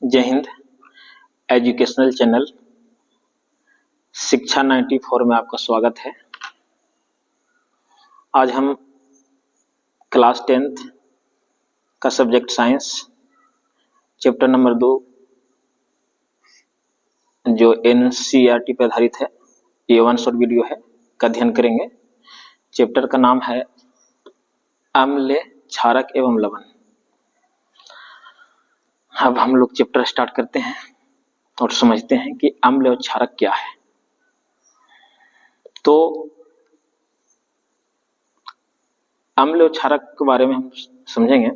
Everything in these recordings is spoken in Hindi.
जय हिंद। एजुकेशनल चैनल शिक्षा 94 में आपका स्वागत है। आज हम क्लास 10th का सब्जेक्ट साइंस चैप्टर नंबर 2 जो NCERT पर आधारित है, ये 1 शॉर्ट वीडियो है, का अध्ययन करेंगे। चैप्टर का नाम है अम्ल, क्षारक एवं लवण। अब हम लोग चैप्टर स्टार्ट करते हैं और समझते हैं कि अम्ल और क्षारक क्या है। तो अम्ल और क्षारक के बारे में हम समझेंगे।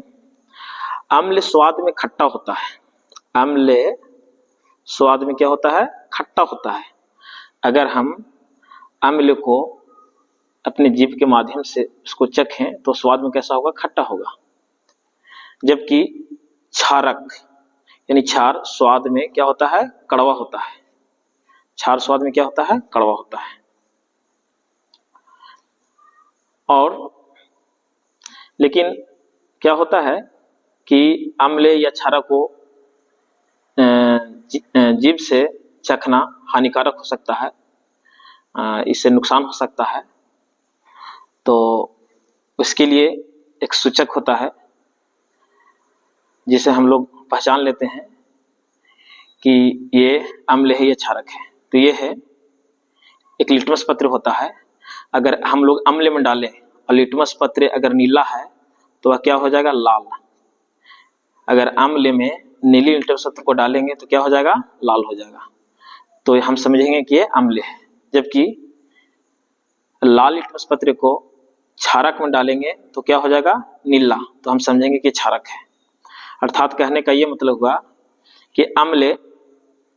अम्ल स्वाद में खट्टा होता है। अम्ल स्वाद में क्या होता है? खट्टा होता है। अगर हम अम्ल को अपने जीभ के माध्यम से उसको चखें तो स्वाद में कैसा होगा? खट्टा होगा। जबकि क्षारक यानी क्षार स्वाद में क्या होता है? कड़वा होता है। क्षार स्वाद में क्या होता है? कड़वा होता है। और लेकिन क्या होता है कि अम्ल या क्षारक को जीभ से चखना हानिकारक हो सकता है, इससे नुकसान हो सकता है। तो उसके लिए एक सूचक होता है जिसे हम लोग पहचान लेते हैं कि ये अम्ल है या क्षारक है। तो ये है एक लिटमस पत्र होता है। अगर हम लोग अम्ल में डालें और लिटमस पत्र अगर नीला है तो वह क्या हो जाएगा? लाल। अगर अम्ल में नीली लिटमस पत्र को डालेंगे तो क्या हो जाएगा? लाल हो जाएगा। तो हम समझेंगे कि ये अम्ल है। जबकि लाल लिटमस पत्र को क्षारक में डालेंगे तो क्या हो जाएगा? नीला। तो हम समझेंगे कि क्षारक है। अर्थात कहने का ये मतलब हुआ कि अम्ल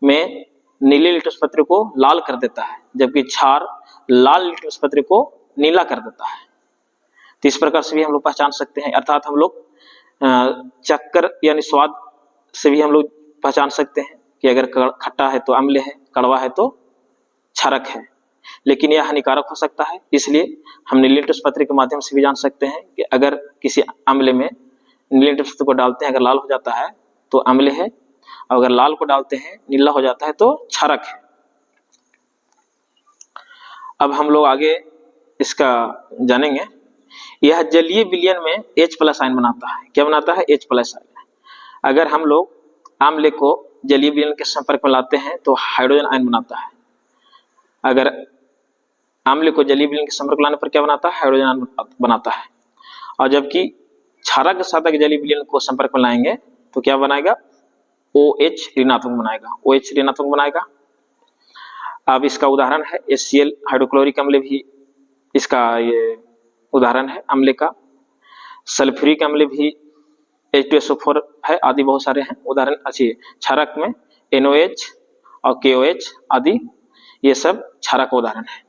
में नीले लिटमस पत्र को लाल कर देता है, जबकि क्षार लाल लिटमस पत्र को नीला कर देता है। तो इस प्रकार से भी हम लोग पहचान सकते हैं। अर्थात हम लोग चक्कर यानी स्वाद से भी हम लोग पहचान सकते हैं कि अगर खट्टा है तो अम्ल है, कड़वा है तो क्षारक है। लेकिन यह हानिकारक हो सकता है, इसलिए हम नीले लिटमस पत्र के माध्यम से भी जान सकते हैं कि अगर किसी अम्ल में नीले लिटमस पत्र को डालते हैं, अगर लाल हो जाता है तो अम्ल है, और अगर लाल को डालते हैं नीला हो जाता है तो क्षारक है। अब हम लोग आगे इसका जानेंगे। यह जलीय विलयन में H+ आयन बनाता है। क्या बनाता है? H+ ion. अगर हम लोग अम्ल को जलीय विलयन के संपर्क में लाते हैं तो हाइड्रोजन आयन बनाता है। अगर अम्ल को जलीय विलयन के संपर्क में लाने पर क्या बनाता है? हाइड्रोजन आयन बनाता है। और जबकि क्षारक के साथ अगर जलीय विलयन को संपर्क में लाएंगे तो क्या बनाएगा? OH ऋणात्मक बनाएगा। OH ऋणात्मक बनाएगा। अब इसका उदाहरण है HCl हाइड्रोक्लोरिक अम्ल भी इसका ये उदाहरण है अम्ल का। सल्फ्यूरिक अम्ल भी H2SO4 है, आदि बहुत सारे हैं उदाहरण। अच्छी क्षारक में NOH और KOH आदि ये सब क्षारक का उदाहरण है।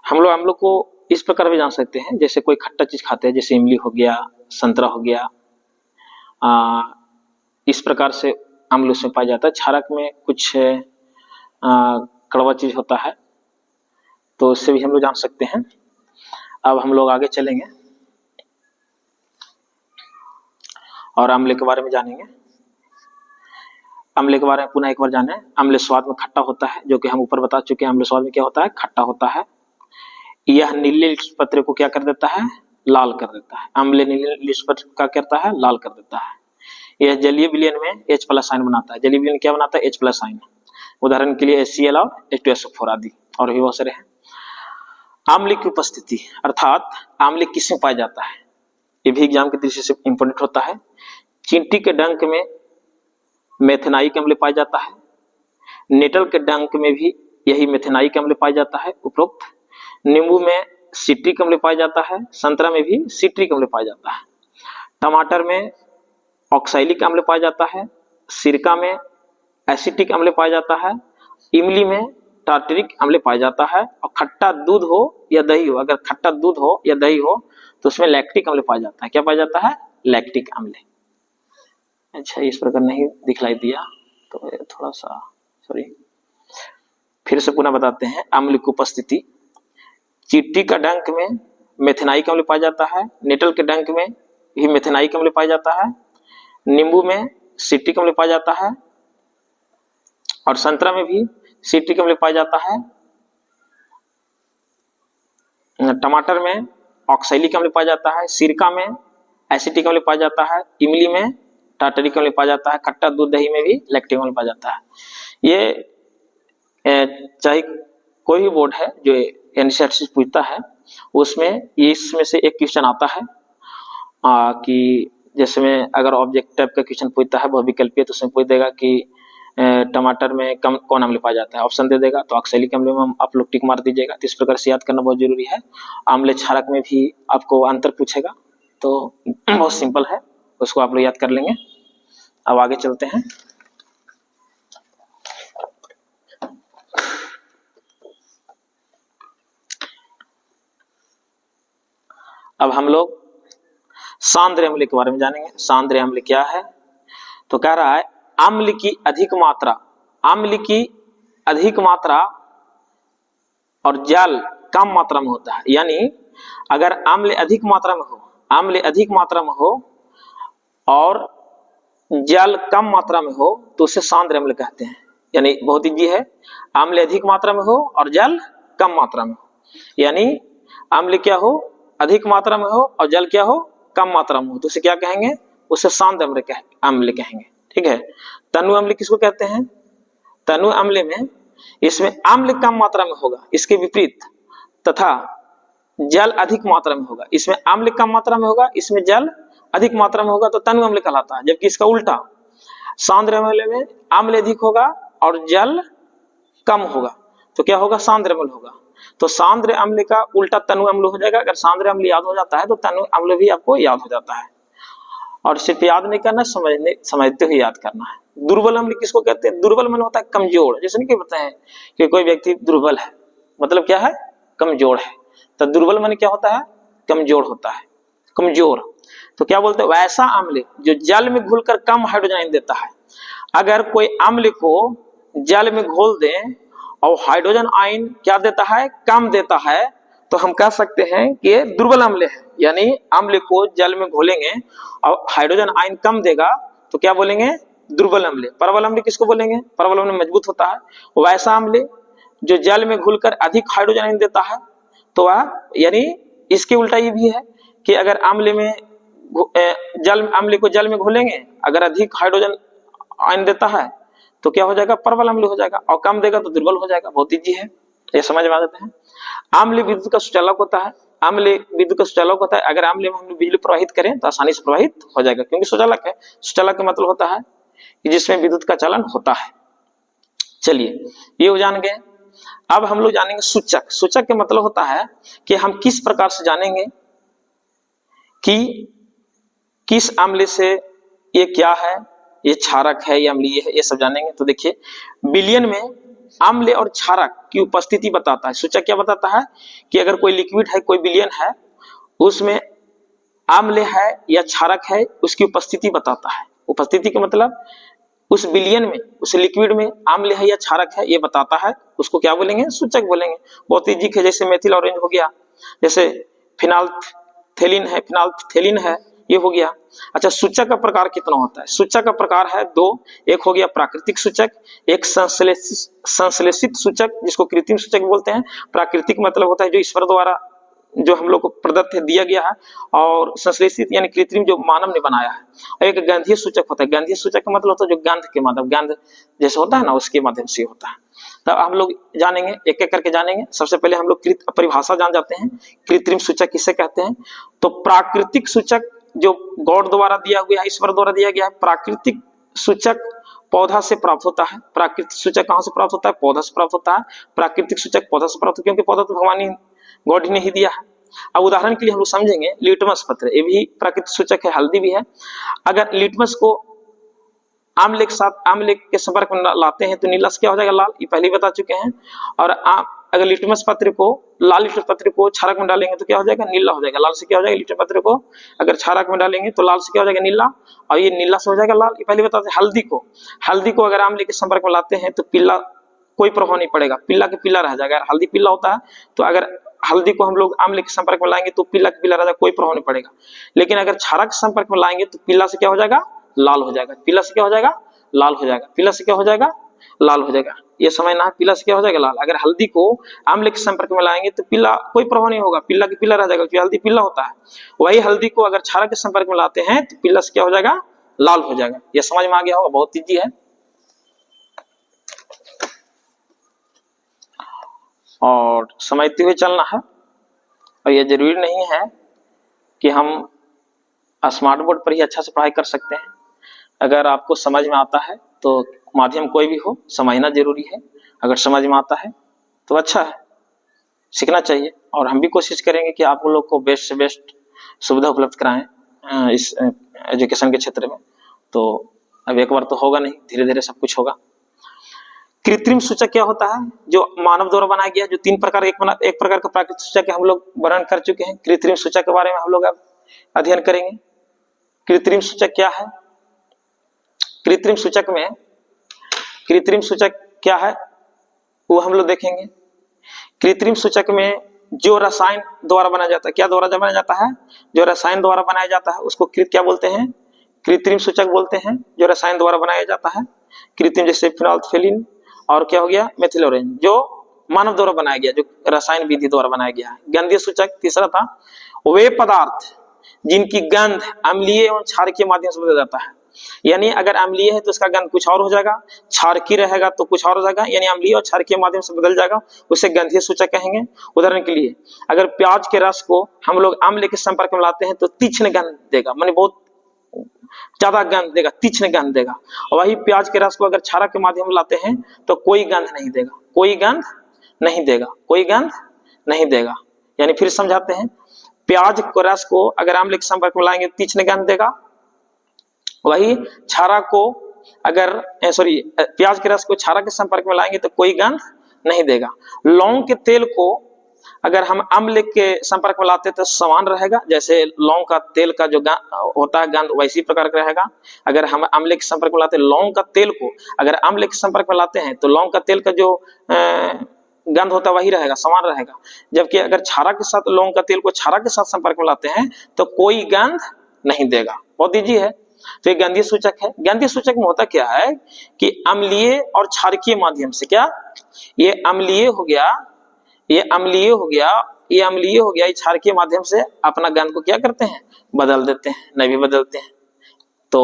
हम लोग अम्लों को इस प्रकार भी जान सकते हैं, जैसे कोई खट्टा चीज खाते हैं, जैसे इमली हो गया, संतरा हो गया, इस प्रकार से अम्ल उसमें पाया जाता है। क्षारक में कुछ कड़वा चीज होता है, तो इससे भी हम लोग जान सकते हैं। अब हम लोग आगे चलेंगे और अम्ल के बारे में जानेंगे। अम्ल के बारे में पुनः एक बार जाने। अम्ल स्वाद में खट्टा होता है, जो कि हम ऊपर बता चुके हैं। अम्ल स्वाद में क्या होता है? खट्टा होता है। यह नीले लिटमस पत्र को क्या कर देता है? लाल कर देता है। अम्ल नीले लिटमस पत्र का करता है? लाल कर देता है। यह जलीय विलयन में H+ आयन बनाता है। जलीय विलयन क्या बनाता है? H+ ion. उदाहरण के लिए HCl और H2SO4 आदि और भी बहुत सारे हैं। अम्ल की उपस्थिति अर्थात अम्ल किसमें पाया जाता है, ये भी एग्जाम की दृष्टि से इंपॉर्टेंट होता है। चींटी के डंक में मेथेनाइक अम्ल पाया जाता है। नेटल के डंक में भी यही मेथेनाइक अम्ल पाया जाता है उपरोक्त। नींबू में सिट्रिक अम्ल पाया जाता है। संतरा में भी सिट्रिक अम्ल पाया जाता है। टमाटर में ऑक्सैलिक अम्ल पाया जाता है। सिरका में एसिटिक अम्ल पाया जाता है। इमली में टार्टरिक अम्ल पाया जाता है। और खट्टा दूध हो या दही हो, अगर खट्टा दूध हो या दही हो तो उसमें लैक्टिक अम्ल पाया जाता है। क्या पाया जाता है? लैक्टिक अम्ल। अच्छा, इस प्रकार नहीं दिखलाई दिया तो थोड़ा सा सॉरी, फिर से पुनः बताते हैं। अम्ल की उपस्थिति चींटी का डंक में मेथेनाइक अम्ल पाया जाता है। नेटल के डंक में भी मेथेनाइक अम्ल पाया जाता है। नींबू में सिट्रिक अम्ल पाया जाता है, और संतरा में भी सिट्रिक अम्ल पाया जाता है, टमाटर में ऑक्सैलिक अम्ल पाया जाता है, सिरका में एसिटिक अम्ल पाया जाता है, इमली में टार्टरिक अम्ल पाया जाता है, खट्टा दूध दही में भी लैक्टिक अम्ल पाया जाता है। ये चाहे कोई भी बोर्ड है जो एनसीईआरटी से पूछता है उसमें इसमें से एक क्वेश्चन आता है कि जैसे में अगर ऑब्जेक्ट टाइप का क्वेश्चन पूछता है बहुविकल्पीय तो उसमें पूछ देगा कि टमाटर में कौन अम्ल पाया जाता है, ऑप्शन दे देगा तो ऑक्सैलिक अम्ल में आप लोग टिक मार दीजिएगा। तो इस प्रकार से याद करना बहुत जरूरी है। आम्ल क्षारक में भी आपको अंतर पूछेगा तो बहुत सिंपल है, उसको आप लोग याद कर लेंगे। अब आगे चलते हैं। अब हम लोग सांद्र अम्ल के बारे में जानेंगे। सांद्र अम्ल क्या है? तो कह रहा है अम्ल की अधिक मात्रा और जल कम मात्रा में होता है। यानी अगर अम्ल अधिक मात्रा में हो और जल कम मात्रा में हो तो उसे सांद्र अम्ल कहते हैं। यानी बहुत इजी है, अम्ल अधिक मात्रा में हो और जल कम मात्रा में हो, यानी अम्ल क्या हो, अधिक मात्रा में हो और जल क्या हो, कम मात्रा में हो, तो उसे क्या कहेंगे, उसे सांद्र अम्ल कहेंगे। ठीक है। तनु अम्ल किसको कहते हैं? तनु अम्ल में इसमें अम्ल कम मात्रा में होगा, इसके विपरीत, तथा जल अधिक मात्रा में होगा। इसमें अम्ल कम मात्रा में होगा, इसमें जल अधिक मात्रा में होगा, तो तनु अम्ल कहलाता है। जबकि इसका उल्टा, सांद्र अम्ल में अम्ल अधिक होगा और जल कम होगा, तो क्या होगा, सांद्र अम्ल होगा। तो सांद्र अम्ल का उल्टा तनु अम्ल हो जाएगा। अगर सांद्र अम्ल याद हो जाता है तो तनु अम्ल भी आपको याद हो जाता है। और सिर्फ याद नहीं करना, समझते हुए याद करना है। दुर्बल अम्ल किसको कहते हैं? दुर्बल मन होता है कमजोर। जैसे नहीं कि बताए हैं कि कोई व्यक्ति दुर्बल है, मतलब क्या है, कमजोर है। तो दुर्बल मन क्या होता है, कमजोर होता है, कमजोर। तो क्या बोलते हैं, वैसा अम्ल जो जल में घुलकर कम हाइड्रोजन आयन देता है। अगर कोई अम्ल को जल में घोल दें और हाइड्रोजन आयन क्या देता है, कम देता है, तो हम कह सकते हैं कि ये दुर्बल अम्ल है। यानी अम्ल को जल में घोलेंगे और हाइड्रोजन आयन कम देगा तो क्या बोलेंगे, दुर्बल अम्ल। प्रबल अम्ल किसको बोलेंगे? प्रबल अम्ल मजबूत होता है। वैसा अम्ल जो जल में घुलकर अधिक हाइड्रोजन आयन देता है, तो वह, यानी इसके उल्टा ये भी है कि अगर अम्ल को जल में घोलेंगे, अगर अधिक हाइड्रोजन आयन देता है तो क्या हो जाएगा, प्रबल अम्ल हो जाएगा, और कम देगा तो दुर्बल हो जाएगा। बहुत इजी है, ये समझ में आ जाते हैं। अम्ल विद्युत का सुचालक होता है। अगर अम्ल में हम बिजली प्रवाहित करें तो आसानी से प्रवाहित हो जाएगा, क्योंकि सुचालक है। सुचालक का मतलब होता है कि जिसमें विद्युत का चलन होता है। चलिए, ये हो जान गए। अब हम लोग जानेंगे सूचक। सूचक का मतलब होता है कि हम किस प्रकार से जानेंगे कि किस अम्ल से ये क्या है, ये क्षारक है, ये अम्लीय है, ये सब जानेंगे। तो देखिए, विलयन में अम्ल और क्षारक की उपस्थिति बताता है। सूचक क्या बताता है कि अगर कोई लिक्विड है, कोई विलयन है, उसमें अम्ल है या क्षारक है, उसकी उपस्थिति बताता है। उपस्थिति का मतलब उस विलयन में, उस लिक्विड में अम्ल है या क्षारक है, ये बताता है। उसको क्या बोलेंगे, सूचक बोलेंगे। बहुत इजी है। जैसे मेथिल ऑरेंज हो गया, जैसे फिनाल्थेलिन है, ये हो गया। अच्छा, सूचक का प्रकार कितना होता है? सूचक का प्रकार है दो। एक हो गया प्राकृतिक सूचक, एक संश्लेषित सूचक, जिसको कृत्रिम सूचक बोलते हैं। प्राकृतिक मतलब होता है जो ईश्वर द्वारा जो हम लोग को प्रदत्त है, दिया गया है, और संश्लेषित यानी कृत्रिम, जो मानव ने बनाया है। और एक गंधीय सूचक होता है। गंधीय सूचक का मतलब होता है जो गंध के माध्यम, गंध जैसे होता है ना, उसके माध्यम से होता है। तब हम लोग जानेंगे, एक एक करके जानेंगे। सबसे पहले हम लोग परिभाषा जान जाते हैं, कृत्रिम सूचक किसे कहते हैं। तो प्राकृतिक सूचक जो गॉड द्वारा दिया गया है, ईश्वर द्वारा दिया गया है। प्राकृतिक सूचक पौधा से प्राप्त होता है। प्राकृतिक सूचक कहां से प्राप्त होता है? पौधा से प्राप्त होता है। प्राकृतिक सूचक पौधा से प्राप्त, क्योंकि पौधा तो भगवान ही, गॉड ही ने ही दिया है। अब उदाहरण के लिए हम लोग समझेंगे लिटमस पत्र, ये भी प्राकृतिक सूचक है, हल्दी भी है। अगर लिटमस को आम्ल के संपर्क में लाते हैं तो नीला से क्या हो जाएगा, लाल। ये पहले ही बता चुके हैं। और अगर लिटमस पत्र को, लाल लिटमस पत्र को क्षारक में डालेंगे तो क्या हो जाएगा, नीला हो जाएगा। लाल से क्या हो जाएगा, लिटमस पत्र को अगर क्षारक में डालेंगे तो लाल से क्या हो जाएगा, नीला, और ये नीला से हो जाएगा लाल। ये पहले बताते हैं। हल्दी को अगर आम्ल के संपर्क में लाते हैं तो पीला, कोई प्रभाव नहीं पड़ेगा, पीला के पीला रह जाएगा। हल्दी पीला होता है तो अगर हल्दी को हम लोग आम्ल के संपर्क में लाएंगे तो पीला के पीला रह जाएगा, कोई प्रभाव नहीं पड़ेगा। लेकिन अगर क्षारक के संपर्क में लाएंगे तो पीला से क्या हो जाएगा, लाल हो जाएगा। पीला से क्या हो जाएगा? लाल हो जाएगा। पीला से क्या हो जाएगा? लाल हो जाएगा। ये समझना है, पीला से क्या हो जाएगा? लाल। अगर हल्दी को अम्ल के संपर्क में लाएंगे तो पीला कोई प्रभाव नहीं होगा, पीला की पीला रह जाएगा, क्योंकि हल्दी पीला होता है। वही हल्दी को अगर क्षारक के संपर्क में लाते हैं तो पीला से क्या हो जाएगा? लाल हो जाएगा। ये समझ में आ गया होगा, बहुत ईजी है। और समझते हुए चलना है। और ये जरूरी नहीं है कि हम स्मार्ट बोर्ड पर ही अच्छा से पढ़ाई कर सकते हैं। अगर आपको समझ में आता है तो माध्यम कोई भी हो, समझना जरूरी है। अगर समझ में आता है तो अच्छा है, सीखना चाहिए। और हम भी कोशिश करेंगे कि आप लोग को बेस्ट से बेस्ट सुविधा उपलब्ध कराएं इस एजुकेशन के क्षेत्र में। तो अब एक बार तो होगा नहीं, धीरे धीरे सब कुछ होगा। कृत्रिम सूचक क्या होता है? जो मानव द्वारा बनाया गया, जो तीन प्रकार, एक प्रकार का प्राकृतिक सूचक हम लोग वर्णन कर चुके हैं। कृत्रिम सूचक के बारे में हम लोग अब अध्ययन करेंगे। कृत्रिम सूचक क्या है? कृत्रिम सूचक क्या है वो हम लोग देखेंगे। कृत्रिम सूचक में जो रसायन द्वारा बनाया जाता है, क्या द्वारा बनाया जाता है? जो रसायन द्वारा बनाया जाता है उसको क्या बोलते हैं? कृत्रिम सूचक बोलते हैं। जो रसायन द्वारा बनाया जाता है कृत्रिम, जैसे फिनोल्फथालीन और क्या हो गया, मेथिलोरेन, जो मानव द्वारा बनाया गया, जो रसायन विधि द्वारा बनाया गया है। गंधीय सूचक तीसरा था, वे पदार्थ जिनकी गंध अम्लीय एवं क्षारकीय माध्यम से बदल जाता है। यानी अगर अम्लीय है तो उसका गंध कुछ और हो जाएगा, क्षारकीय रहेगा तो कुछ और हो जाएगा, यानी अम्लीय और क्षारकीय माध्यम से बदल जाएगा, उसे गंधीय सूचक कहेंगे। उदाहरण के लिए अगर प्याज के रस को हम लोग अम्ल के संपर्क में लाते हैं तो तीक्ष्ण गंध देगा, माने बहुत ज्यादा गंध देगा, तीक्ष्ण गंध देगा। और वही प्याज के रस को अगर क्षारक के माध्यम में लाते हैं तो कोई गंध नहीं देगा, कोई गंध नहीं देगा, कोई गंध नहीं देगा। यानी फिर समझाते हैं, प्याज के रस को अगर अम्ल के संपर्क में लाएंगे तीक्ष्ण गंध देगा, वही क्षारक को अगर प्याज के रस को क्षारक के संपर्क में लाएंगे तो कोई गंध नहीं देगा। लौंग के तेल को अगर हम अम्ल के संपर्क में लाते तो समान रहेगा, जैसे लौंग का तेल का जो होता है गंध वैसी प्रकार का रहेगा। अगर हम अम्ल के संपर्क में लाते लौंग का तेल को अगर अम्ल के संपर्क में लाते हैं तो लौंग का तेल का जो गंध होता है वही रहेगा, समान रहेगा। जबकि अगर क्षारक के साथ लौंग का तेल को क्षारक के साथ संपर्क में लाते हैं तो कोई गंध नहीं देगा। बहुत ईजी है। तो ये गंधीय सूचक है। गंधीय सूचक में होता क्या है कि अम्लीय और क्षारकीय माध्यम से, क्या ये अम्लीय हो गया, ये अम्लीय हो गया, ये अम्लीय हो गया, ये क्षारकीय माध्यम से अपना गंध को क्या करते हैं? बदल देते हैं, नहीं भी बदलते हैं तो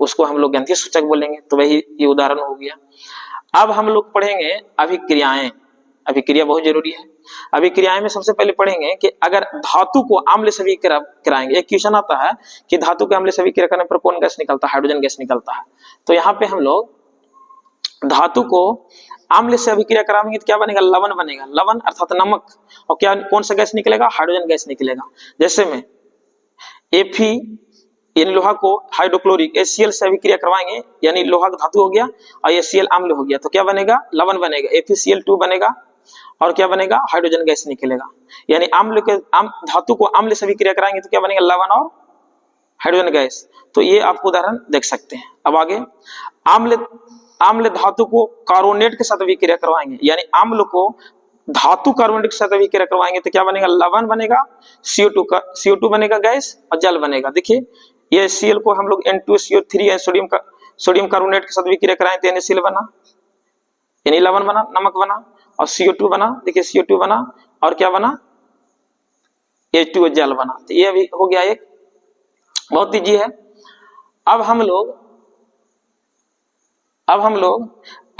उसको हम लोग गंधीय सूचक बोलेंगे। तो वही ये उदाहरण हो गया। अब हम लोग पढ़ेंगे अभिक्रियाएं। अभिक्रिया बहुत जरूरी है। अभिक्रियाएं में सबसे पहले पढ़ेंगे कि अगर धातु को अम्ल से अभिक्रिया कराएंगे, एक क्वेश्चन आता है कि धातु के अम्ल से अभिक्रिया करने पर कौन गैस निकलता है? हाइड्रोजन गैस निकलता है। तो यहाँ पे हम लोग धातु को अम्ल से अभिक्रिया कराएंगे तो क्या बनेगा? लवण बनेगा, लवण अर्थात नमक। और क्या कौन सा गैस निकलेगा? हाइड्रोजन गैस निकलेगा। जैसे में Fe यानी लोहा को हाइड्रोक्लोरिक HCl से अभिक्रिया करवाएंगे, यानी लोहा का धातु हो गया और HCl अम्ल हो गया, तो क्या बनेगा? लवण बनेगा, FeCl2 बनेगा। और क्या बनेगा? हाइड्रोजन गैस निकलेगा। यानी अम्ल के धातु को अम्ल से अभिक्रिया कराएंगे तो क्या बनेगा? लवण और हाइड्रोजन गैस। तो ये आपको उदाहरण देख सकते हैं। अब आगे, अम्ल धातु को कार्बोनेट के साथ अभिक्रिया करवाएंगे, यानी अम्ल को धातु कार्बोनेट के साथ अभिक्रिया करवाएंगे तो क्या बनेगा? लवण बनेगा, CO2 बनेगा गैस और जल बनेगा। देखिए ये Cl को हम लोग N2CO3 सोडियम कार्बोनेट के साथ अभिक्रिया कराएं तो NaCl बना, यानी लवण बना, नमक बना। और CO2 बना, देखिए CO2 बना और क्या बना? H2O जल बना। तो ये अभी हो गया एक, बहुत ईजी है। अब हम लोग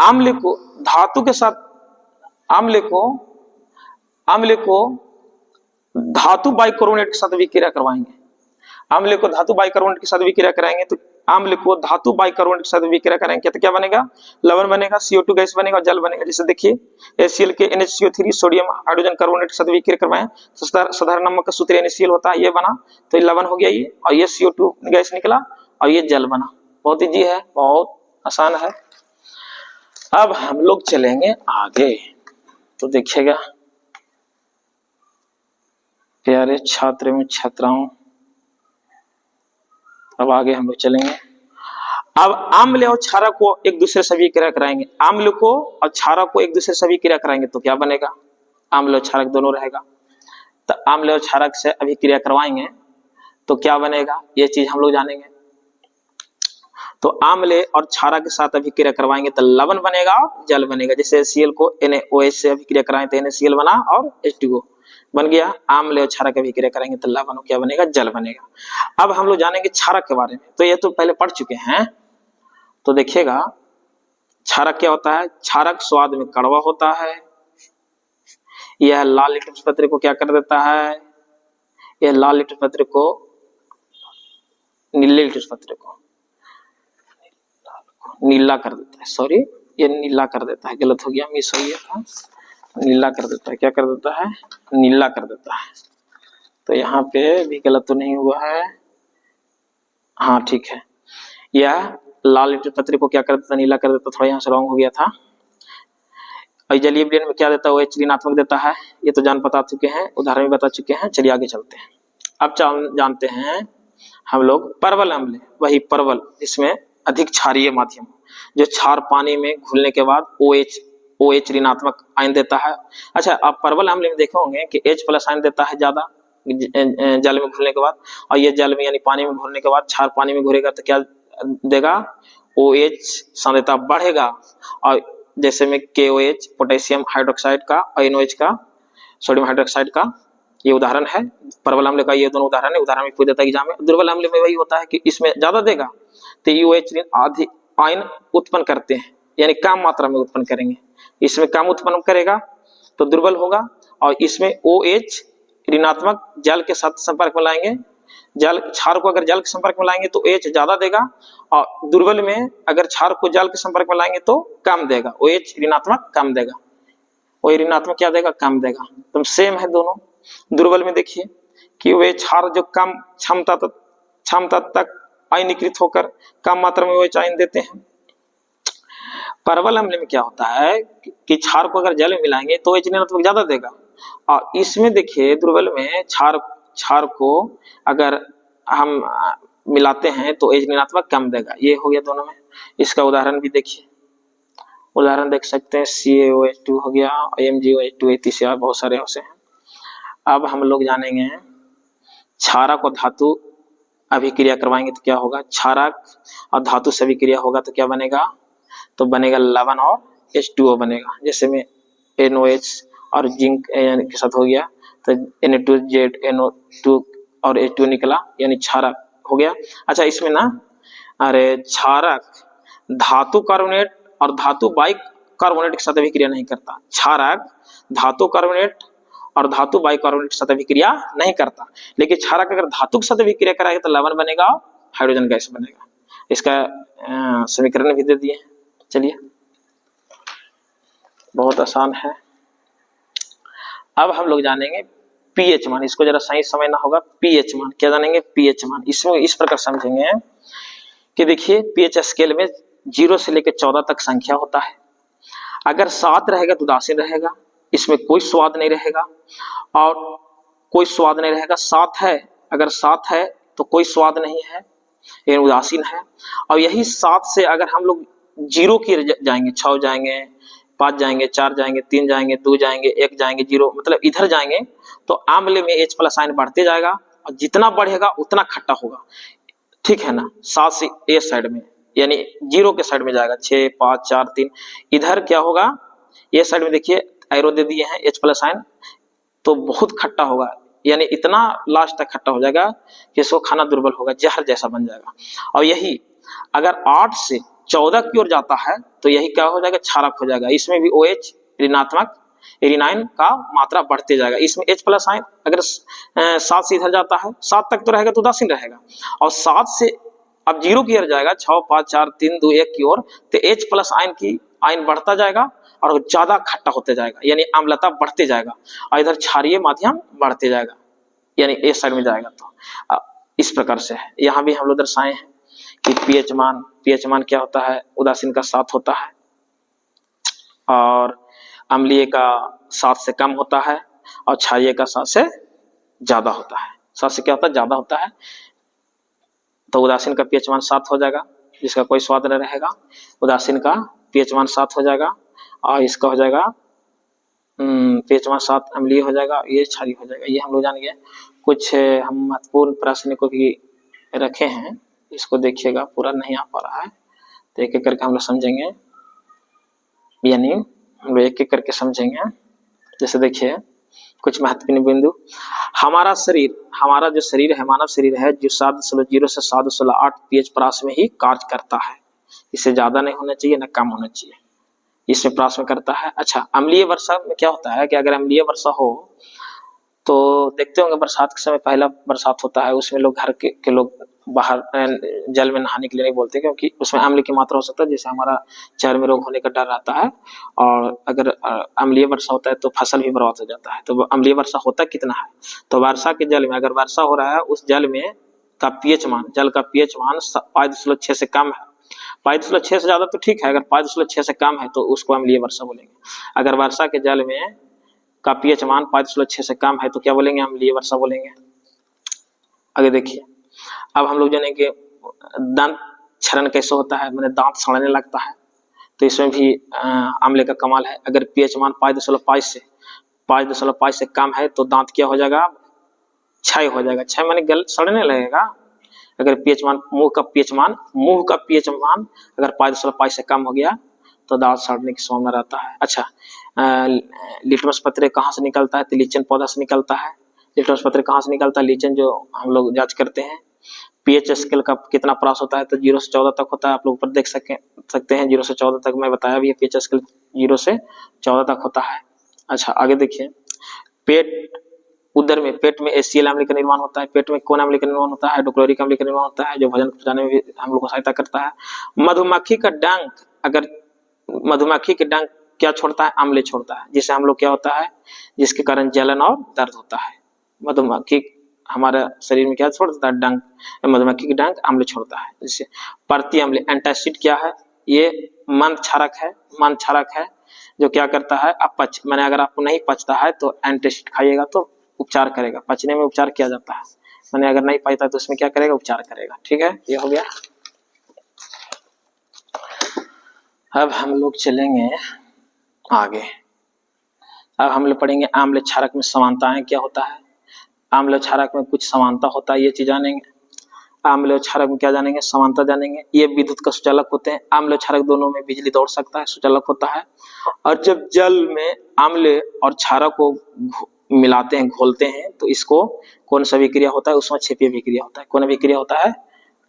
अम्ल को धातु के साथ अम्ल को धातु बाइकार्बोनेट के साथ अभिक्रिया करवाएंगे। अम्ल को धातु बाइकार्बोनेट के साथ अभिक्रिया कराएंगे तो अम्ल को धातु बाइकार्बोनेट के साथ अभिक्रिया करेंगे तो क्या बनेगा? लवण बनेगा, CO2 गैस बनेगा और जल बनेगा। जैसे देखिए HCl के NHCO3 सोडियम हाइड्रोजन कार्बोनेट के साथ अभिक्रिया करवाएं तो साधारण नमक का सूत्र NaCl होता है, ये बना तो ये लवण हो गया ये, और ये CO2 गैस निकला और ये जल बना। बहुत ईजी है, बहुत आसान है। अब हम लोग चलेंगे आगे, तो देखिएगा प्यारे छात्र एवं छात्राओं, अब आगे हम लोग चलेंगे। अब अम्ल और क्षारक को एक दूसरे से अभिक्रिया कराएंगे। अम्ल को और क्षारक को एक दूसरे से अभिक्रिया कराएंगे तो क्या बनेगा? अम्ल और क्षारक दोनों रहेगा। तो अम्ल और क्षारक से अभिक्रिया करवाएंगे तो क्या बनेगा? ये चीज हम लोग जानेंगे। तो आम्ल और क्षारक के साथ अभिक्रिया करवाएंगे तो लवण बनेगा और जल बनेगा। जैसे HCl को NaOH से अभिक्रिया कराएं तो NaCl बना और H2O बन गया। आम्ल और क्षारक अभिक्रिया करेंगे तो लवण क्या बनेगा, जल बनेगा। अब हम लोग जानेंगे क्षारक के बारे में, तो ये तो पहले पढ़ चुके हैं। तो देखिएगा क्षारक क्या होता है। क्षारक स्वाद में कड़वा होता है। यह लाल लिटमस पत्र को क्या कर देता है, यह लाल लिटमस पत्र को नीले लिटमस पत्र को नीला कर देता है। सॉरी, ये नीला कर देता है, गलत हो गया, मिस हो गया था। नीला कर देता है, क्या कर देता है, नीला कर देता है। तो यहाँ पे भी गलत तो नहीं हुआ है, हाँ ठीक है। यह लाल लिटमस पत्र को क्या कर देता है, नीला कर देता। थोड़ा यहाँ से रॉन्ग हो गया था। और जलीय विलयन में क्या देता है, OH ऋणात्मक देता है। ये तो बता चुके हैं, उदाहरण भी बता चुके हैं। चलिए आगे चलते हैं। अब जानते हैं हम लोग परवल अम्ल, वही परवल जिसमें अधिक क्षारीय माध्यम, जो क्षार पानी में घुलने के बाद OH ऋणात्मक आयन देता है। अच्छा, आप परवल अम्ल में देखे होंगे कि H+ आयन देता है ज्यादा जल में घुलने के बाद, और ये जल में यानी पानी में घुलने के बाद क्षार पानी में घुलेगा तो क्या देगा, OH सांद्रता बढ़ेगा। और जैसे में KOH पोटेशियम हाइड्रोक्साइड का और NOH का सोडियम हाइड्रोक्साइड का ये उदाहरण है। परवल अम्ल का ये दोनों उदाहरण है, उदाहरण में पूछ देता है एग्जाम में। दुर्बल अम्ल में वही होता है कि इसमें ज्यादा देगा तो OH आधी आयन उत्पन्न करते हैं, यानी कम मात्रा में उत्पन्न करेंगे। इसमें कम उत्पन्न करेगा तो दुर्बल होगा, और इसमें OH ऋणात्मक जल के साथ संपर्क में लाएंगे, जल क्षार को अगर जल के संपर्क में लाएंगे तो OH ज्यादा देगा, और दुर्बल में अगर क्षार को जल के संपर्क में लाएंगे तो कम देगा, OH ऋणात्मक कम देगा, OH ऋणात्मक क्या देगा, कम देगा। तो सेम है दोनों। दुर्बल में देखिए कि वे क्षार जो कम क्षमता तक आयनीकृत होकर कम मात्रा में OH आयन देते हैं। परवल अम्ल में क्या होता है कि क्षार को अगर जल में मिलाएंगे तो OH ऋणात्मक ज्यादा देगा, और इसमें देखिए दुर्बल में क्षार को अगर हम मिलाते हैं तो OH ऋणात्मक कम देगा। ये हो गया दोनों में। इसका उदाहरण भी देखिए, उदाहरण देख सकते हैं, CaOH2 हो गया, MgOH2 TCr, बहुत सारे ऐसे हैं। अब हम लोग जानेंगे क्षारक और धातु अभिक्रिया करवाएंगे तो क्या होगा। क्षारक और धातु से अभिक्रिया होगा तो क्या बनेगा, तो बनेगा लवण और H2O बनेगा। जैसे में NOH और जिंक के साथ हो गया तो Na2Z और H2O निकला, यानी क्षारक हो गया। अच्छा, इसमें ना, अरे क्षारक धातु कार्बोनेट और धातु बाइकार्बोनेट के साथ अभिक्रिया नहीं करता। क्षारक धातु कार्बोनेट और धातु बाइकार्बोनेट के साथ अभिक्रिया नहीं करता, लेकिन क्षारक अगर धातु के साथ अभिक्रिया कराएगा तो लवण बनेगा, हाइड्रोजन गैस बनेगा। इसका समीकरण भी दे दिए। चलिए, बहुत आसान है। अब हम लोग जानेंगे पीएच मान। इसको जरा सही समझना होगा। पीएच मान क्या जानेंगे, पीएच मान इसमें इस प्रकार समझेंगे कि देखिए पीएच स्केल में 0 से लेकर 14 तक संख्या होता है। अगर 7 रहेगा तो उदासीन रहेगा, इसमें कोई स्वाद नहीं रहेगा, और कोई स्वाद नहीं रहेगा। 7 है, अगर 7 है तो कोई स्वाद नहीं है, ये उदासीन है। और यही 7 से अगर हम लोग 0 की जाएंगे, 6 जाएंगे, 5 जाएंगे, 4 जाएंगे, 3 जाएंगे, 2 जाएंगे, 1 जाएंगे, 0, मतलब इधर जाएंगे तो आम्ल में H+ आयन बढ़ते जाएगा, और जितना बढ़ेगा उतना खट्टा होगा। ठीक है ना। 7 से ए साइड में यानी 0 के साइड में जाएगा, 6, 5, 4, 3। इधर क्या होगा, ये साइड में देखिए एरो दे दिए हैं H+ आयन, तो बहुत खट्टा होगा, यानी इतना लास्ट तक खट्टा हो जाएगा कि इसको खाना दुर्बल होगा, जहर जैसा बन जाएगा। और यही अगर 8 से 14 की ओर जाता है तो यही क्या हो जाएगा, क्षारक हो जाएगा। इसमें भी OH ऋणात्मक एरिनाइन का मात्रा बढ़ते जाएगा। इसमें H+ आयन अगर 7 से इधर जाता है, 7 तक तो रहेगा तो उदासीन रहेगा, और 7 से अब 0 की ओर जाएगा, 6, 5, 4, 3, 2, 1 की ओर, तो H+ आयन बढ़ता जाएगा और ज्यादा खट्टा होते जाएगा, यानी अम्लता बढ़ते जाएगा, और इधर क्षारीय माध्यम बढ़ते जाएगा, यानी ए साइड में जाएगा। तो इस प्रकार से है। यहाँ भी हम लोग दर्शाए हैं कि पीएच मान क्या होता है, उदासीन का 7 होता है, और अम्लीय का 7 से कम होता है, और क्षारीय का 7 से ज्यादा होता है। 7 से क्या होता है, ज्यादा होता है। तो उदासीन का पीएच मान 7 हो जाएगा, जिसका कोई स्वाद नहीं रहेगा। उदासीन का पीएच मान 7 हो जाएगा, और इसका हो जाएगा पीएच मान 7 अम्लीय हो जाएगा, ये क्षारीय हो जाएगा। ये हम लोग जान गए। कुछ हम महत्वपूर्ण प्रश्न को भी रखे हैं। इसको देखिएगा, पूरा नहीं आ पा रहा है तो एक एक करके हम लोग समझेंगे, यानी हम लोग एक एक करके समझेंगे। जैसे देखिए कुछ महत्वपूर्ण बिंदु, हमारा शरीर, हमारा जो शरीर है, मानव शरीर है, जो 7.0 से 7.8 pH प्रास में ही कार्य करता है। इससे ज्यादा नहीं होना चाहिए, न कम होना चाहिए, इसमें प्रास में करता है। अच्छा, अम्लीय वर्षा में क्या होता है कि अगर अम्लीय वर्षा हो तो देखते होंगे बरसात के समय पहला बरसात होता है, उसमें लोग घर के लोग बाहर जल में नहाने के लिए नहीं बोलते, क्योंकि उसमें अम्ल की मात्रा हो सकता है, जिससे हमारा चर्म रोग होने का डर रहता है। और अगर अम्लीय वर्षा होता है तो फसल भी बर्बाद हो जाता है। तो अम्लीय वर्षा होता कितना है, तो वर्षा के जल में, अगर वर्षा हो रहा है उस जल में का पीएच मान, जल का पीएच मान 5.6 से कम है। 5.6 से ज्यादा तो ठीक है, अगर 5.6 से कम है तो उसको अम्लीय वर्षा बोलेंगे। अगर वर्षा के जल में का पीएच मान 5.6 से कम है तो क्या बोलेंगे, अम्लीय वर्षा बोलेंगे। आगे देखिए, अब हम लोग जानेंगे दांत क्षरण कैसे होता है, मैंने दांत सड़ने लगता है, तो इसमें भी आंवले का कमाल है। अगर पीएच मान 5.5 से कम है तो दांत क्या हो जाएगा, क्षय हो जाएगा। क्षय माने गल सड़ने लगेगा। अगर पीएच मान, मुंह का पीएच मान अगर 5.5 से कम हो गया तो दांत सड़ने की संभावना रहता है। अच्छा, लिटमस पत्र कहाँ से निकलता है, तो लीचन पौधा से निकलता है। लिटमस पत्र कहाँ से निकलता है, लीचन जो हम लोग जांच करते हैं। पीएच स्केल का कितना प्रास होता है, तो 0 से 14 तक होता है, आप लोग ऊपर देख सकते हैं 0 से 14 तक मैं बताया भी है, पीएच स्केल 0 से 14 तक होता है। अच्छा, आगे देखिए, पेट, उदर में, पेट में HCl अम्ल का निर्माण होता है। पेट में कौन अम्ल का निर्माण होता है, हाइड्रोक्लोरिक अम्ल का निर्माण होता है, जो भोजन पचाने में भी हम लोग को सहायता करता है। मधुमक्खी का डंक, अगर मधुमक्खी के डंक क्या छोड़ता है, अम्ल छोड़ता है, जिससे हम लोग क्या होता है, जिसके कारण जलन और दर्द होता है। मधुमक्खी हमारे शरीर में क्या छोड़ता है, डंक, मधुमक्खी की डंक अम्ल छोड़ता है। जिससे प्रति अम्ल, एंटासिड क्या है, ये मंद क्षारक है जो क्या करता है, अपच, मैंने अगर आपको नहीं पचता है तो एंटासिड खाइएगा तो उपचार करेगा, पचने में उपचार किया जाता है। मैंने अगर नहीं पचता तो इसमें क्या करेगा, उपचार करेगा। ठीक है, ये हो गया। अब हम लोग चलेंगे आगे। अब हम लोग पढ़ेंगे आम्ल क्षारक में समानताएं क्या होता है। आम्ल क्षारक में कुछ समानता होता है, ये चीज जानेंगे। आम्ल क्षारक में क्या जानेंगे, समानता जानेंगे। ये विद्युत का सुचालक होते हैं। आम्ल क्षारक दोनों में बिजली दौड़ सकता है, सुचालक होता है। और जब जल में आम्ल और क्षारक को मिलाते हैं, घोलते हैं, तो इसको कौन सा अभिक्रिया होता है, ऊष्माक्षेपीय अभिक्रिया होता है। कौन अभिक्रिया होता है,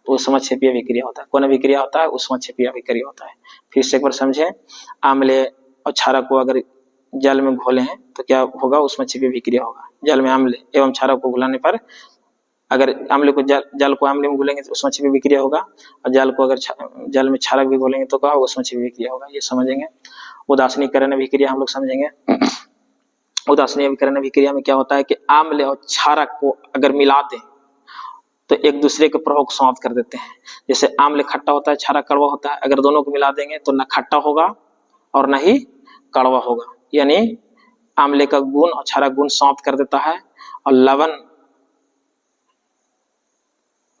ऊष्माक्षेपीय अभिक्रिया होता है। कौन अभिक्रिया होता है, ऊष्माक्षेपीय अभिक्रिया होता है। फिर से एक बार समझे, आम्ल और क्षारक को अगर जल में घोले हैं तो क्या होगा, ऊष्माक्षेपीय अभिक्रिया होगा। जल में आम्ल एवं क्षारक को घुलाने पर, अगर आम्ल को जल को आम्ल में घुलेंगे तो ऊष्माक्षेपीय अभिक्रिया होगा, और जल को अगर जल में क्षारक भी घोलेंगे तो क्या होगा, ऊष्माक्षेपीय अभिक्रिया होगा। ये समझेंगे। उदासीनीकरण अभिक्रिया हम लोग समझेंगे। उदासीनीकरण अभिक्रिया में क्या होता है कि आम्ल और क्षारक को अगर मिला दें तो एक दूसरे के प्रभाव को समाप्त कर देते हैं। जैसे आम्ल खट्टा होता है, क्षारक कड़वा होता है, अगर दोनों को मिला देंगे तो न खट्टा होगा और न ही कड़वा होगा। यानी आम्ल का गुण और क्षारक गुण समाप्त कर देता है, और लवण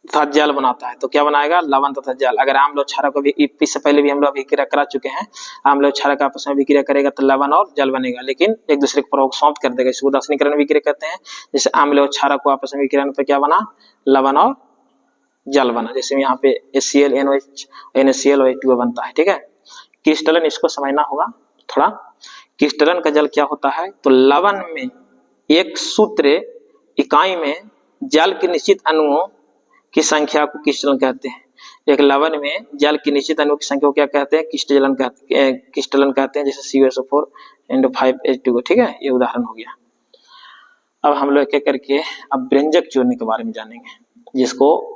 तथा जल बनाता है। तो क्या बनाएगा, लवण तथा जल। अगर आम्ल और क्षारक को भी, इससे पहले भी हम लोग अभिक्रिया करा चुके हैं, आम्ल और क्षारक आपस में अभिक्रिया करेगा तो लवण और जल बनेगा, लेकिन एक दूसरे के प्रभाव को समाप्त कर देगा। इसको उदासीनीकरण अभिक्रिया कहते हैं। जैसे आम्ल और क्षारक को आपस में अभिक्रिया तो क्या बना, लवण और जल बना। जैसे यहाँ पे HCl NaCl और H2O बनता है। ठीक है, क्रिस्टलन, इसको समझना होगा थोड़ा। क्रिस्टलन का जल क्या होता है, तो लवण में एक सूत्र इकाई में जल के निश्चित अणुओं की संख्या को क्रिस्टलन कहते हैं। एक लवण में जल की निश्चित अणुओं की संख्या को क्या कहते हैं, क्रिस्टलन कहते हैं। जैसे CuSO4 and 5H2O। ठीक है, ये उदाहरण हो गया। अब हम लोग एक करके अब व्यंजक चूर्ण के बारे में जानेंगे, जिसको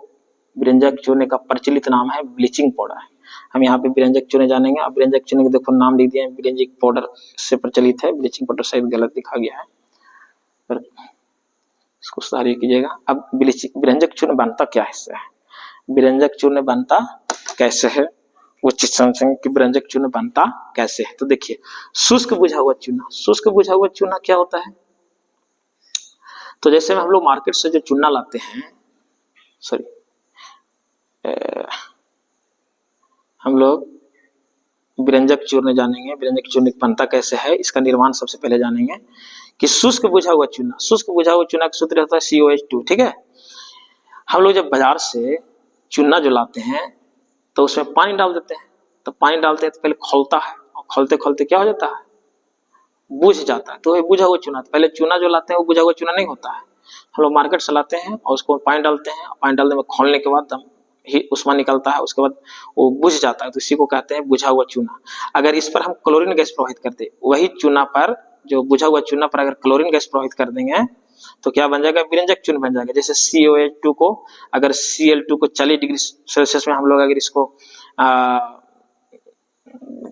व्यंजक चूर्ण का प्रचलित नाम है ब्लीचिंग पाउडर। हम यहाँ पे व्यंजक चूर्ण जानेंगे। अब व्यंजक चूर्ण के देखो नाम लिख दिए, व्यंजक पाउडर से प्रचलित है, ब्लीचिंग पाउडर शायद गलत लिखा गया है, पर इसको सुधारिए कीजिएगा। अब व्यंजक चूर्ण बनता क्या है, व्यंजक चूर्ण बनता कैसे है, वो चीज समझेंगे कि व्यंजक चूर्ण बनता कैसे है। तो देखिए, शुष्क बुझा हुआ चूना, शुष्क बुझा हुआ चूना क्या होता है, तो जैसे हम लोग मार्केट से जो चूना लाते हैं, सॉरी, हम लोग व्यंजक चूर्ण जानेंगे। व्यंजक चूर्ण बनता कैसे है, इसका निर्माण सबसे पहले जानेंगे कि शुष्क बुझा हुआ चूना, शुष्क बुझा हुआ चूना का सूत्र होता है COH2। ठीक है, हम लोग जब बाजार से चूना जो लाते हैं तो उसमें पानी डाल देते हैं, तो पानी डालते हैं तो पहले खौलता है, और खोलते खोलते क्या हो जाता है, बुझ जाता है। तो ये बुझा हुआ चूना, पहले चूना जो लाते हैं वो बुझा हुआ चूना नहीं होता है, हम लोग मार्केट से लाते हैं और उसको पानी डालते हैं, पानी डालने में खोलने के बाद ही उष्मा निकलता है, उसके बाद वो बुझ जाता है, तो इसी को कहते हैं बुझा हुआ चूना। अगर इस पर हम क्लोरीन गैस प्रवाहित कर दे, वही चूना पर, जो बुझा हुआ चूना पर अगर क्लोरीन गैस प्रवाहित कर देंगे तो क्या बन जाएगा, विरंजक चूर्ण बन जाएगा। जैसे COH2 को, अगर Cl2 को 40 डिग्री सेल्सियस में हम लोग अगर इसको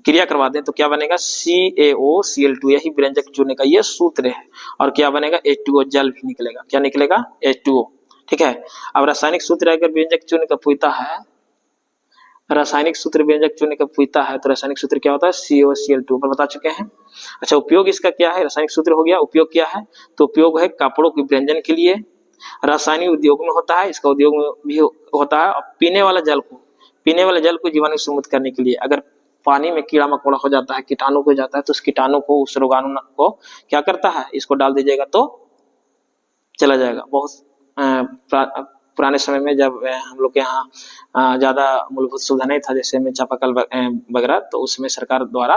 क्रिया करवा दें तो क्या बनेगा, CaOCl2, यही विरंजक चूर्ण का ये सूत्र है। और क्या बनेगा, H2O, जल भी निकलेगा। क्या निकलेगा, H2O। ठीक है। अब रासायनिक सूत्र अगर व्यंजक चूर्ण का पूछता है, रासायनिक सूत्र व्यंजक चूर्ण का पूछता है तो रासायनिक सूत्र क्या होता है, COCl2 पर बता चुके हैं। अच्छा, उपयोग इसका क्या है, रासायनिक सूत्र हो गया। उपयोग क्या है, तो उपयोग है कपड़ों के व्यंजन के लिए, रासायनिक उद्योग में होता है, इसका उद्योग में भी होता है। और पीने वाले जल को जीवाणु से मुक्त करने के लिए, अगर पानी में कीड़ा मकोड़ा हो जाता है, कीटाणु हो जाता है, तो उस कीटाणु को, उस रोगाणु को क्या करता है, इसको डाल दीजिएगा तो चला जाएगा। बहुत पुराने समय में जब हम लोग के यहाँ ज्यादा मूलभूत सुविधा नहीं था, जैसे में चापाकल वगैरह, तो उसमें सरकार द्वारा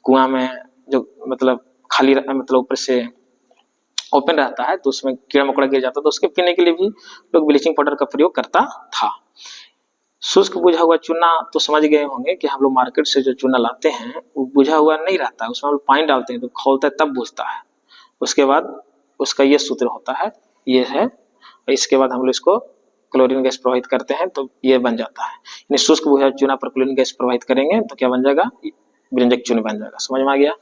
कुआं में जो मतलब खाली मतलब ऊपर से ओपन रहता है तो उसमें कीड़ा मकोड़ा गिर जाता है, तो उसके पीने के लिए भी लोग ब्लीचिंग पाउडर का प्रयोग करता था। शुष्क बुझा हुआ चूना तो समझ गए होंगे कि हम लोग मार्केट से जो चूना लाते हैं वो बुझा हुआ नहीं रहता है, उसमें हम लोग पानी डालते हैं तो खौलता है तब बुझता है। उसके बाद उसका ये सूत्र होता है, ये है। इसके बाद हम लोग इसको क्लोरीन गैस प्रवाहित करते हैं तो ये बन जाता है। यानी शुष्क बुझा चूना पर क्लोरीन गैस प्रवाहित करेंगे तो क्या बन जाएगा, विरंजक चूर्ण बन जाएगा। समझ में आ गया।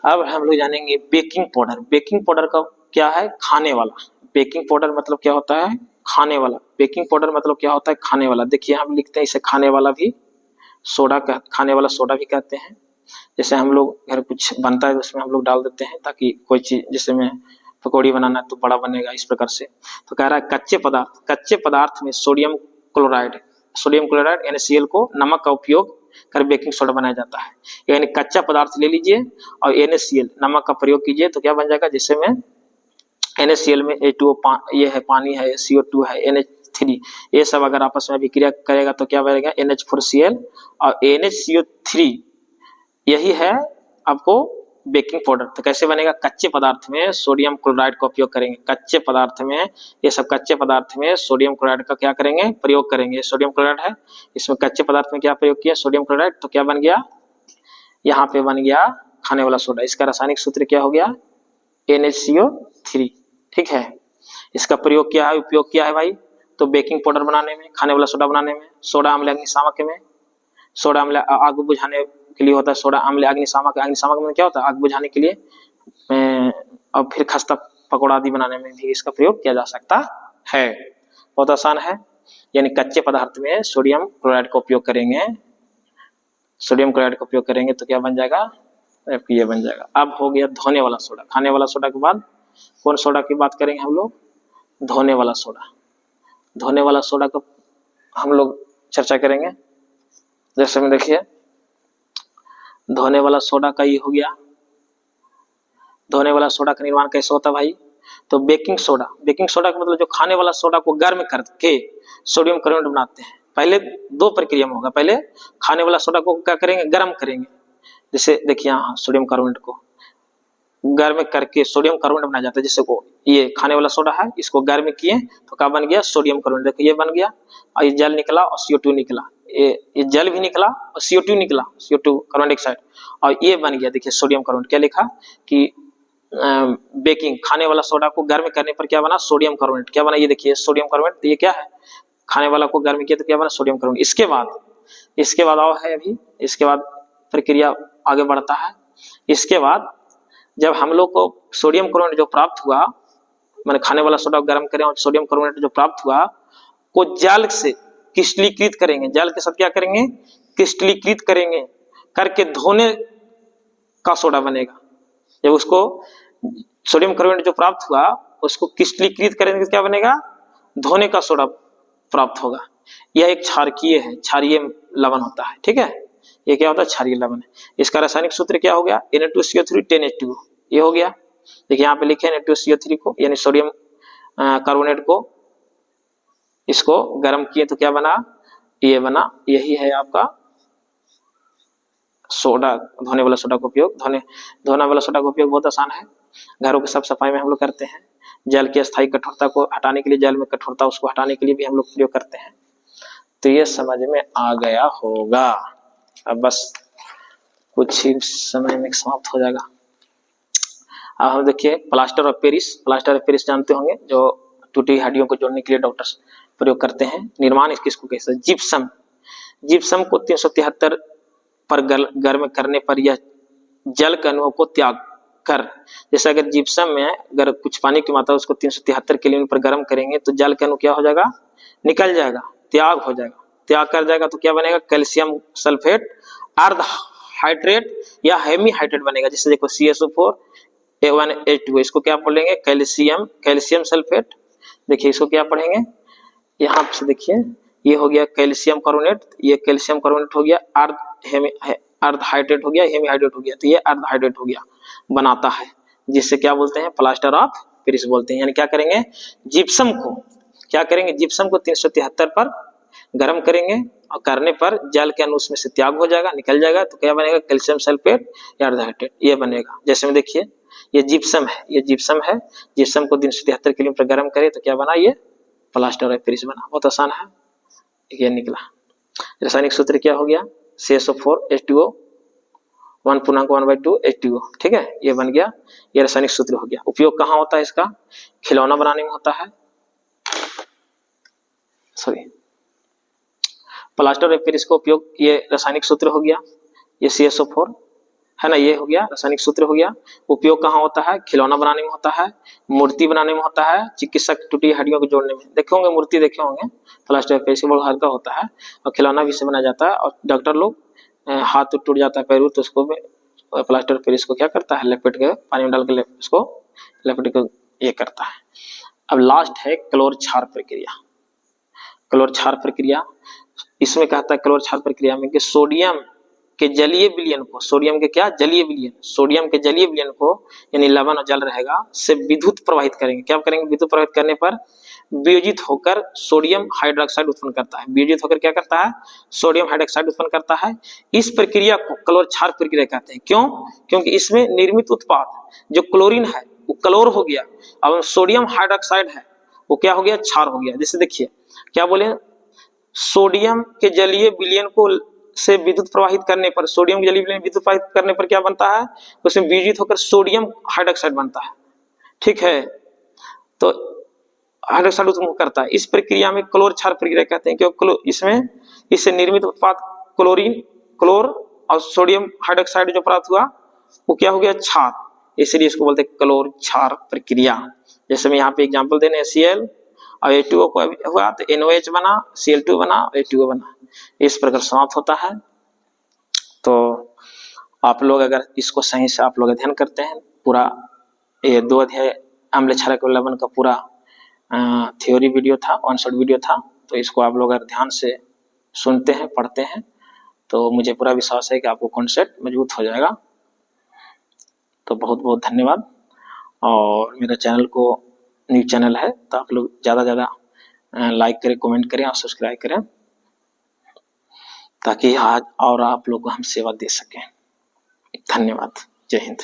अब हम लोग जानेंगे बेकिंग पाउडर। बेकिंग पाउडर का क्या है, खाने वाला। बेकिंग पाउडर मतलब क्या होता है, खाने वाला। बेकिंग पाउडर मतलब क्या होता है, खाने वाला। देखिए हम लिखते हैं इसे खाने वाला भी सोडा का, खाने वाला सोडा भी कहते हैं। जैसे हम लोग घर कुछ बनता है तो उसमें हम लोग डाल देते हैं ताकि कोई चीज, जैसे में पकौड़ी बनाना है तो बड़ा बनेगा, इस प्रकार से। तो कह रहा है कच्चे पदार्थ में सोडियम क्लोराइड NaCl को नमक का उपयोग कर बेकिंग सोडा बनाया जाता है। यानी कच्चा पदार्थ ले लीजिए और NaCl नमक का प्रयोग कीजिए तो क्या बन जाएगा, जैसे में NaCl में H2O ये है, पानी है, CO2 है, NH3, ये सब अगर आपस में अभिक्रिया करेगा तो क्या बनेगा, NH4Cl और NHCO3, यही है आपको बेकिंग पाउडर। तो कैसे बनेगा, कच्चे पदार्थ में सोडियम क्लोराइड का उपयोग करेंगे। कच्चे पदार्थ में, ये सब कच्चे पदार्थ में सोडियम क्लोराइड का क्या करेंगे, प्रयोग करेंगे। सोडियम क्लोराइड है, इसमें कच्चे पदार्थ में क्या प्रयोग किया, सोडियम क्लोराइड, तो क्या बन गया, यहाँ पे बन गया खाने वाला सोडा। इसका रासायनिक सूत्र क्या हो गया, NHCO3। ठीक है। इसका प्रयोग क्या है, उपयोग क्या है भाई, तो बेकिंग पाउडर बनाने में, खाने वाला सोडा बनाने में, सोडा अम्ल अग्निशामक में, सोडा अम्ल आग बुझाने के लिए होता है, सोडा अम्ल अग्निशामक। अग्निशामक में क्या होता है, आग बुझाने के लिए। और फिर खस्ता पकौड़ा आदि बनाने में भी इसका प्रयोग किया जा सकता है। बहुत आसान है। यानी कच्चे पदार्थ में सोडियम क्लोराइड का उपयोग करेंगे, सोडियम क्लोराइड का उपयोग करेंगे तो क्या बन जाएगा, ये बन जाएगा। अब हो गया धोने वाला सोडा। खाने वाला सोडा के बाद कौन सोडा की बात करेंगे हम लोग, धोने वाला सोडा। धोने वाला सोडा का हम लोग चर्चा करेंगे। जैसे में देखिए धोने वाला सोडा का ये हो गया। धोने वाला सोडा का निर्माण कैसे होता है भाई, तो बेकिंग सोडा का मतलब जो खाने वाला सोडा को गर्म करके सोडियम कार्बोनेट बनाते हैं। पहले दो प्रक्रिया में होगा, पहले खाने वाला सोडा को क्या करेंगे, गर्म करेंगे। जैसे देखिए यहाँ सोडियम कार्बोनेट को गर्म करके सोडियम कार्बोनेट बनाया जाता है। जैसे को ये खाने वाला सोडा है, इसको गर्म किए तो क्या बन गया, सोडियम कार्बोनेट। देखो ये बन गया और ये जल निकला और CO2 निकला, ये जल भी निकला और CO2 निकला, CO2 कार्बन डाइऑक्साइड, और ये बन गया देखिए सोडियम कार्बोनेट। क्या लिखा कि बेकिंग खाने वाला सोडा को गर्म करने पर क्या बना, सोडियम कार्बोनेट। क्या बना, ये देखिए सोडियम कार्बोनेट। ये क्या है, खाने वाला को गर्म किया तो क्या बना, सोडियम कार्बोनेट। इसके बाद आओ है अभी, इसके बाद प्रक्रिया आगे बढ़ता है। इसके बाद जब हम लोग को सोडियम कार्बोनेट जो प्राप्त हुआ, मैंने खाने वाला सोडा गर्म करें और सोडियम कार्बोनेट जो प्राप्त हुआ को जल से क्रिस्टलीकृत करेंगे। जल के साथ क्या करेंगे, क्रिस्टलीकृत करेंगे, करके धोने का सोडा बनेगा। जब उसको सोडियम कार्बोनेट जो प्राप्त हुआ उसको क्रिस्टलीकृत करेंगे तो क्या बनेगा, धोने का सोडा प्राप्त होगा। यह एक क्षारकीय है, क्षारीय लवण होता है। ठीक है, ये क्या होता है, क्षारीय लवण है। इसका रासायनिक सूत्र क्या हो गया, Na2CO3 10H2O। ये हो गया। देखिए यहाँ पे लिखे Na2CO3 को, यानी सोडियम कार्बोनेट को इसको गर्म किए तो क्या बना, ये बना। यही है आपका सोडा, धोने वाला सोडा का उपयोग। धोने वाला सोडा का उपयोग बहुत आसान है, घरों की साफ सफाई में हम लोग करते हैं। जल की अस्थायी कठोरता को हटाने के लिए, जल में कठोरता उसको हटाने के लिए भी हम लोग प्रयोग करते हैं। तो ये समझ में आ गया होगा। अब बस कुछ ही समय में समाप्त हो जाएगा। अब हम देखिए plaster of Paris. Plaster of Paris जानते होंगे, जो टूटी हड्डियों को जोड़ने के लिए डॉक्टर्स प्रयोग करते हैं। निर्माण किसको कहते हैं, जिप्सम। जिप्सम को 373 पर गर्म करने पर यह जल के अणुओं को त्याग कर, जैसे अगर जिप्सम में अगर कुछ पानी की मात्रा उसको 373 केल्विन पर गर्म करेंगे तो जल के अणु क्या हो जाएगा, निकल जाएगा, त्याग हो जाएगा। त्याग कर जाएगा तो क्या बनेगा, कैल्शियम सल्फेट अर्ध हाइड्रेट या हेमी हाइड्रेट बनेगा। जैसे देखो CSO4 A1H2, इसको क्या बोलेंगे, कैल्शियम सल्फेट। देखिए इसको क्या पढ़ेंगे, यहाँ से देखिए ये हो गया कैल्शियम कार्बोनेट, ये कैल्शियम कार्बोनेट हो गया, अर्ध हाइड्रेट हो गया, हेमी हाइड्रेट हो गया, तो ये अर्ध हाइड्रेट हो गया, बनाता है, जिससे क्या बोलते हैं, प्लास्टर ऑफ पेरिस बोलते हैं। यानी क्या करेंगे, जिप्सम को क्या करेंगे, जिप्सम को 373 पर गर्म करेंगे और करने पर जल के अणु उसमें से त्याग हो जाएगा, निकल जाएगा, तो क्या बनेगा, कैल्शियम सल्फेट या अर्ध हाइड्रेट, ये बनेगा। जैसे में देखिए ये जिप्सम है, ये जिप्सम है, जिप्सम को 373 केल्विन पर गर्म करे तो क्या बना, ये प्लास्टर ऑफ पेरिस बना। बहुत आसान है, ये निकला। रासायनिक सूत्र क्या हो गया, CSO4 H2O 1/2 H2O, ठीक है, ये बन गया, ये रासायनिक सूत्र हो गया। उपयोग कहाँ होता है इसका, खिलौना बनाने में होता है, सॉरी प्लास्टर ऑफ पेरिस का उपयोग, ये रासायनिक सूत्र हो गया, ये CSO4 है ना, ये हो गया रासायनिक सूत्र हो गया। उपयोग कहाँ होता है, खिलौना बनाने में होता है, मूर्ति बनाने में होता है, चिकित्सक टूटी हड्डियों को जोड़ने में। देखे होंगे मूर्ति, देखे होंगे, प्लास्टर ऑफ पेरिस बहुत हल्का होता है, और खिलौना भी से बनाया जाता है। और डॉक्टर लोग हाथ टूट जाता है, पैर, तो उसको प्लास्टर ऑफ पेरिस को क्या करता है, लपेट के पानी में डाल के उसको लपेट के ये करता है। अब लास्ट है क्लोर क्षार प्रक्रिया। क्लोर क्षार प्रक्रिया, इसमें कहता है क्लोर क्षार प्रक्रिया में कि सोडियम के जलीय विलयन को, सोडियम के क्या, जलीय विलयन, सोडियम के जलीय विलयन को, यानी लवण और जल रहेगा, से विद्युत प्रवाहित करेंगे। क्या करेंगे, विद्युत प्रवाहित करने पर वियोजित होकर सोडियम हाइड्रोक्साइड उत्पन्न करता है। वियोजित होकर क्या करता है, सोडियम हाइड्रोक्साइड उत्पन्न करता है। इस प्रक्रिया को क्लोर क्षार प्रक्रिया कहते हैं। क्यों, क्योंकि इसमें निर्मित उत्पाद जो क्लोरीन है वो क्लोर हो गया, अब सोडियम हाइड्रोक्साइड है वो क्या हो गया, क्षार हो गया। जैसे देखिए क्या बोले, सोडियम के जलीय विलयन को से विद्युत प्रवाहित करने पर, सोडियम के जलीय विलयन विद्युत प्रवाहित करने पर क्या बनता है, उसमें वियोजित होकर सोडियम हाइड्रोक्साइड बनता है, ठीक है, तो हाइड्रोक्साइड उत्पन्न करता है। इस प्रक्रिया में क्लोर क्षार प्रक्रिया कहते हैं, क्योंकि इसमें इससे निर्मित उत्पाद क्लोरीन, क्लोर और सोडियम हाइड्रोक्साइड जो प्राप्त हुआ वो क्या हो गया, क्षार, इसलिए इसको बोलते हैं क्लोर क्षार प्रक्रिया। जैसे मैं यहाँ पे एग्जांपल देने, Cl और H2O को हुआ तो NOH बना, Cl2 बना, H2O बना, इस प्रकार समाप्त होता है। तो आप लोग अगर इसको सही से आप लोग अध्ययन करते हैं, पूरा ये 2 अध्याय अम्ल क्षारक लवण का पूरा थ्योरी वीडियो था, 1 शॉट वीडियो था, तो इसको आप लोग अगर ध्यान से सुनते हैं, पढ़ते हैं, तो मुझे पूरा विश्वास है कि आपको कॉन्सेप्ट मजबूत हो जाएगा। तो बहुत बहुत धन्यवाद। और मेरा चैनल को न्यू चैनल है, तो आप लोग ज़्यादा ज़्यादा लाइक करें, कमेंट करें और सब्सक्राइब करें, ताकि आज और आप लोग को हम सेवा दे सकें। धन्यवाद, जय हिंद।